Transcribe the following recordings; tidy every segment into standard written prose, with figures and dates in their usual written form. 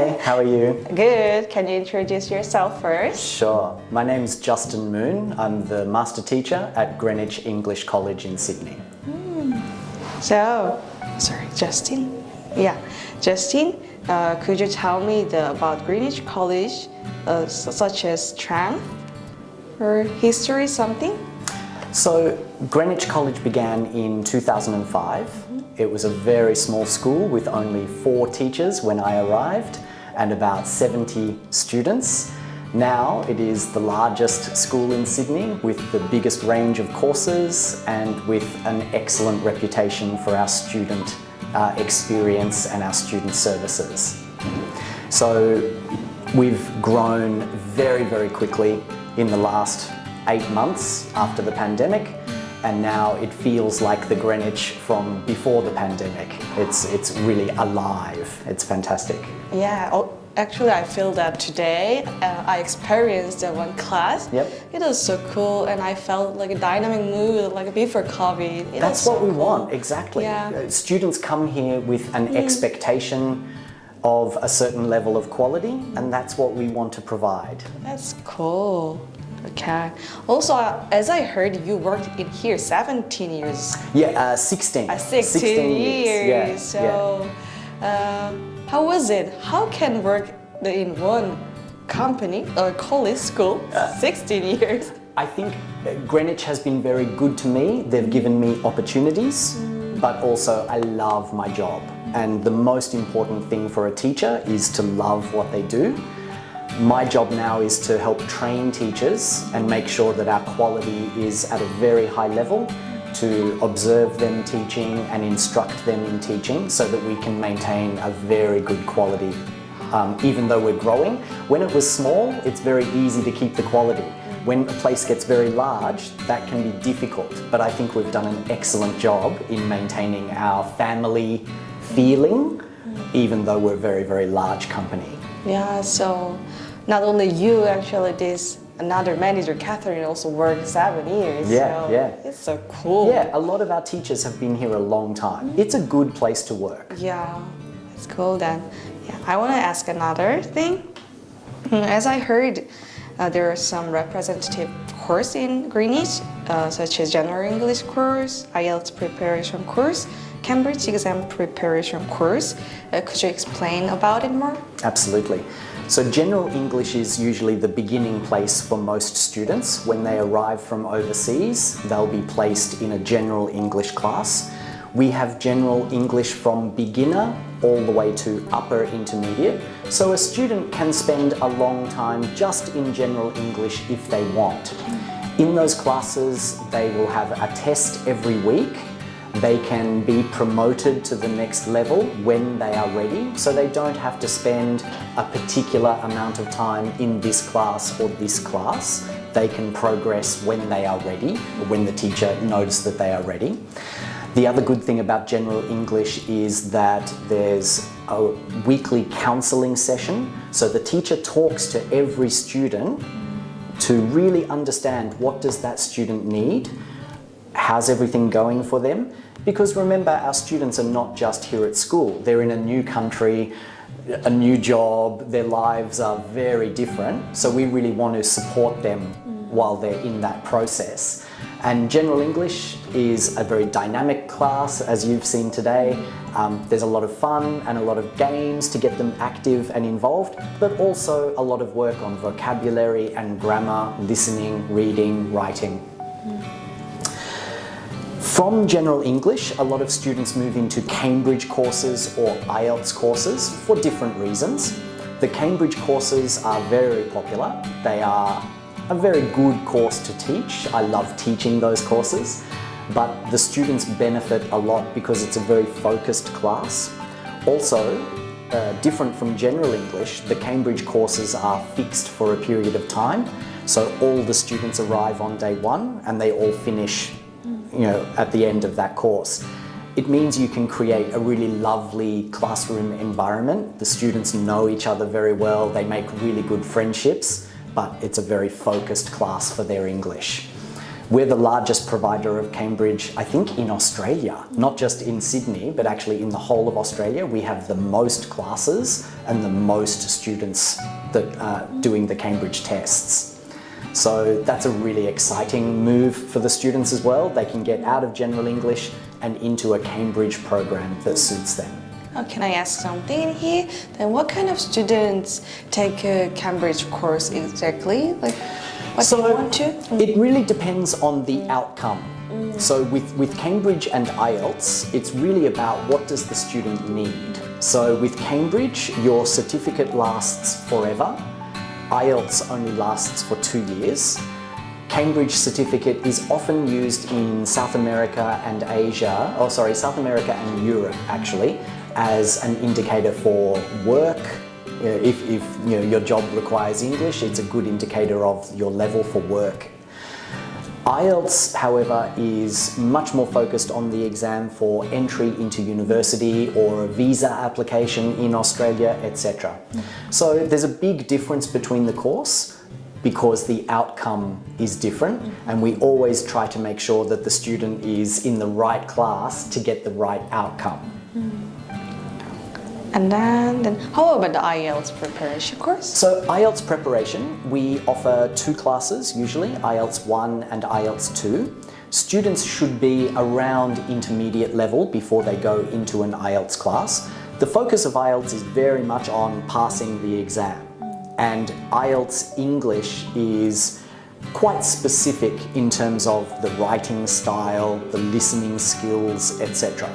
Hi, how are you? Good. Can you introduce yourself first? Sure. My name's Justin Moon. I'm the master teacher at Greenwich English College in Sydney. Justin? Yeah. Justin, could you tell me about Greenwich College, such as strength or history, something? So, Greenwich College began in 2005. It was a very small school with only 4 teachers when I arrived and about 70 students. Now it is the largest school in Sydney with the biggest range of courses and with an excellent reputation for our student experience and our student services. So we've grown very, very quickly in the last 8 months after the pandemic, and now it feels like the Greenwich from before the pandemic. It's really alive. It's fantastic. Yeah. Actually, I feel that today I experienced one class. Yep. It was so cool, and I felt like a dynamic mood, like before COVID. That's what we want, exactly. Yeah. Students come here with an expectation of a certain level of quality, and that's what we want to provide. That's cool. Okay. Also, as I heard, you worked in here 17 years. Yeah, 16. 16 years. Yeah, so, how was it? How can work in one company or college school 16 years? I think Greenwich has been very good to me. They've given me opportunities, but also I love my job. And the most important thing for a teacher is to love what they do. My job now is to help train teachers and make sure that our quality is at a very high level, to observe them teaching and instruct them in teaching so that we can maintain a very good quality. Even though we're growing, when it was small, it's very easy to keep the quality. When a place gets very large, that can be difficult, but I think we've done an excellent job in maintaining our family feeling, even though we're a very, very large company. Yeah, so not only you, actually, another manager, Catherine, also worked 7 years. Yeah, so yeah. It's so cool. Yeah, a lot of our teachers have been here a long time. It's a good place to work. Yeah, it's cool then. Yeah, I want to ask another thing. As I heard, there are some representative course in Greenwich, such as General English course, IELTS preparation course, Cambridge exam preparation course. Could you explain about it more? Absolutely. So General English is usually the beginning place for most students. When they arrive from overseas, they'll be placed in a General English class. We have General English from beginner all the way to upper intermediate. So a student can spend a long time just in General English if they want. In those classes, they will have a test every week. They can be promoted to the next level when they are ready, so they don't have to spend a particular amount of time in this class or this class. They can progress when they are ready, or when the teacher notices that they are ready. The other good thing about General English is that there's a weekly counselling session, so the teacher talks to every student to really understand what does that student need, how's everything going for them? Because remember, our students are not just here at school. They're in a new country, a new job, their lives are very different. So we really want to support them while they're in that process. And General English is a very dynamic class, as you've seen today. There's a lot of fun and a lot of games to get them active and involved, but also a lot of work on vocabulary and grammar, listening, reading, writing. From General English, a lot of students move into Cambridge courses or IELTS courses for different reasons. The Cambridge courses are very popular. They are a very good course to teach. I love teaching those courses, but the students benefit a lot because it's a very focused class. Also, different from General English, the Cambridge courses are fixed for a period of time. So all the students arrive on day 1 and they all finish at the end of that course. It means you can create a really lovely classroom environment. The students know each other very well, they make really good friendships, but it's a very focused class for their English. We're the largest provider of Cambridge, I think, in Australia, not just in Sydney, but actually in the whole of Australia. We have the most classes and the most students that are doing the Cambridge tests. So that's a really exciting move for the students as well. They can get out of general English and into a Cambridge program that suits them. Oh, can I ask something here? Then what kind of students take a Cambridge course exactly? Like, what do you want to? It really depends on the outcome. So with Cambridge and IELTS, it's really about what does the student need. So with Cambridge, your certificate lasts forever. IELTS only lasts for 2 years. Cambridge certificate is often used in South America and Asia, South America and Europe actually, as an indicator for work. If your job requires English, it's a good indicator of your level for work. IELTS, however, is much more focused on the exam for entry into university or a visa application in Australia, etc. So there's a big difference between the course because the outcome is different, and we always try to make sure that the student is in the right class to get the right outcome. And then how about the IELTS preparation course? So IELTS preparation, we offer 2 classes usually, IELTS 1 and IELTS 2. Students should be around intermediate level before they go into an IELTS class. The focus of IELTS is very much on passing the exam, and IELTS English is quite specific in terms of the writing style, the listening skills, etc.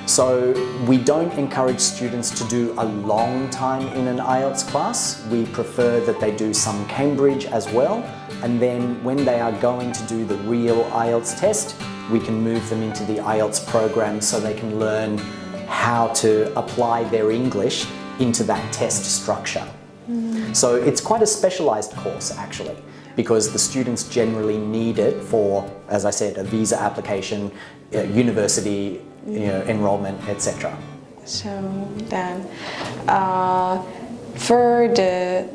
So we don't encourage students to do a long time in an IELTS class. We prefer that they do some Cambridge as well, and then when they are going to do the real IELTS test, we can move them into the IELTS program so they can learn how to apply their English into that test structure. So it's quite a specialized course actually, because the students generally need it for, as I said, a visa application, university enrollment, etc. So then, for the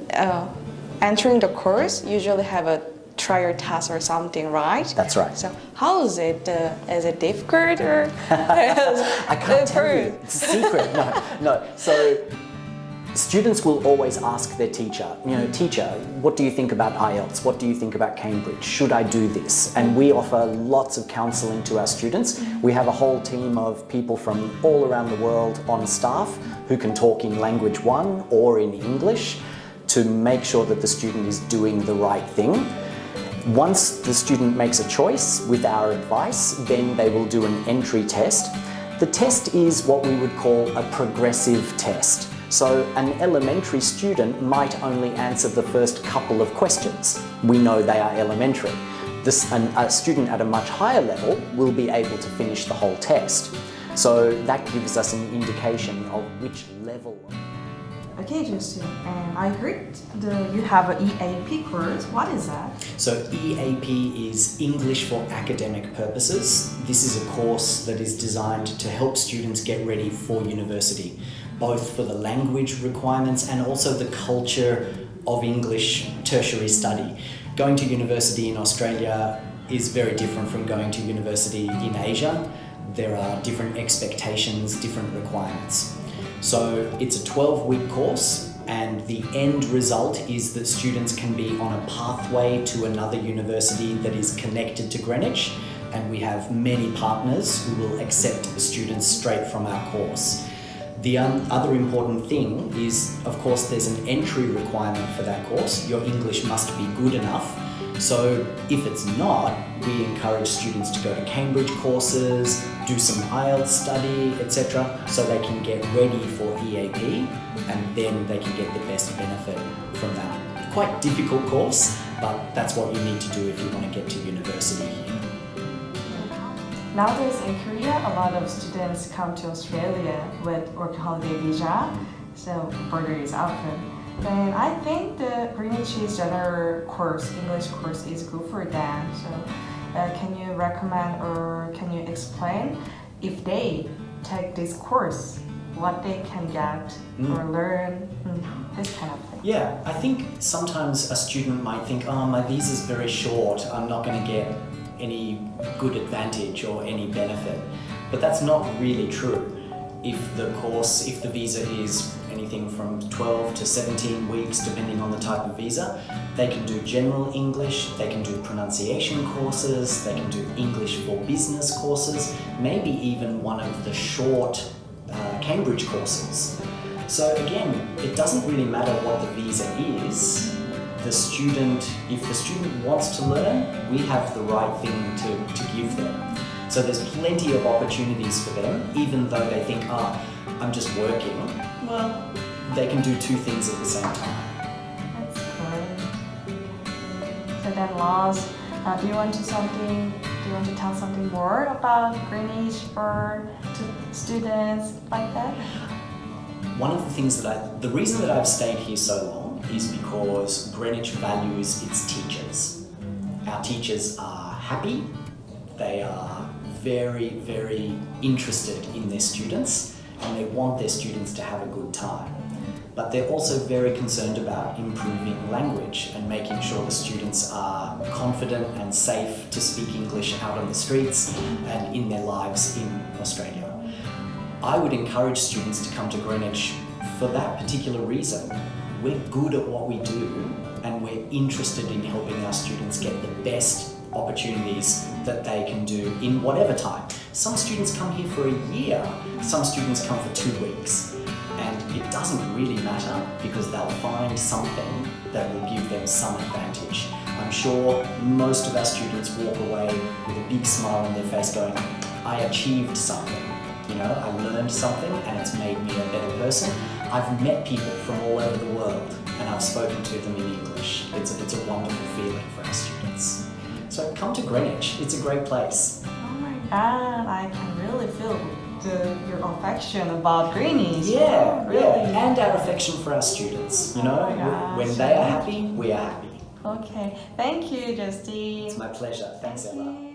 entering the course, usually have a trial test or something, right? That's right. So how is it? Is it difficult or? I can't tell you. It's a secret. No. So students will always ask their teacher, teacher, what do you think about IELTS? What do you think about Cambridge? Should I do this? And we offer lots of counselling to our students. We have a whole team of people from all around the world on staff who can talk in language 1 or in English to make sure that the student is doing the right thing. Once the student makes a choice with our advice, then they will do an entry test. The test is what we would call a progressive test. So an elementary student might only answer the first couple of questions. We know they are elementary. A student at a much higher level will be able to finish the whole test. So that gives us an indication of which level. Okay, Justin, and I heard you have an EAP course. What is that? So EAP is English for Academic Purposes. This is a course that is designed to help students get ready for university, both for the language requirements and also the culture of English tertiary study. Going to university in Australia is very different from going to university in Asia. There are different expectations, different requirements. So it's a 12-week course, and the end result is that students can be on a pathway to another university that is connected to Greenwich, and we have many partners who will accept students straight from our course. The other important thing is, of course, there's an entry requirement for that course. Your English must be good enough. So if it's not, we encourage students to go to Cambridge courses, do some IELTS study, etc. so they can get ready for EAP, and then they can get the best benefit from that. Quite difficult course, but that's what you need to do if you want to get to university here. Nowadays in Korea, a lot of students come to Australia with work holiday visa, so border is open. And I think the Greenwich's general course, English course, is good for them. So can you recommend or can you explain if they take this course, what they can get or learn, this kind of thing? Yeah, I think sometimes a student might think, oh, my visa's very short, I'm not going to get any good advantage or any benefit. But that's not really true. If the visa is anything from 12 to 17 weeks, depending on the type of visa, they can do general English, they can do pronunciation courses, they can do English for business courses, maybe even one of the short Cambridge courses. So again, it doesn't really matter what the visa is. If the student wants to learn, we have the right thing to give them. So there's plenty of opportunities for them, even though they think, I'm just working. Well, they can do two things at the same time. That's good. So then, Lars, do you want to tell something more about Greenwich for students like that? One of the things the reason that I've stayed here so long is because Greenwich values its teachers. Our teachers are happy. They are very, very interested in their students, and they want their students to have a good time. But they're also very concerned about improving language and making sure the students are confident and safe to speak English out on the streets and in their lives in Australia. I would encourage students to come to Greenwich for that particular reason. We're good at what we do, and we're interested in helping our students get the best opportunities that they can do in whatever time. Some students come here for a year, some students come for 2 weeks, and it doesn't really matter because they'll find something that will give them some advantage. I'm sure most of our students walk away with a big smile on their face going, I achieved something. I learned something and it's made me a better person. I've met people from all over the world and I've spoken to them in English. It's a wonderful feeling for our students. So come to Greenwich, it's a great place. Oh my God, I can really feel your affection about Greenwich. Yeah, really. yeah, and our affection for our students. Oh my gosh. When they are happy, we are happy. Okay, thank you, Justin. It's my pleasure. Thanks, Ella.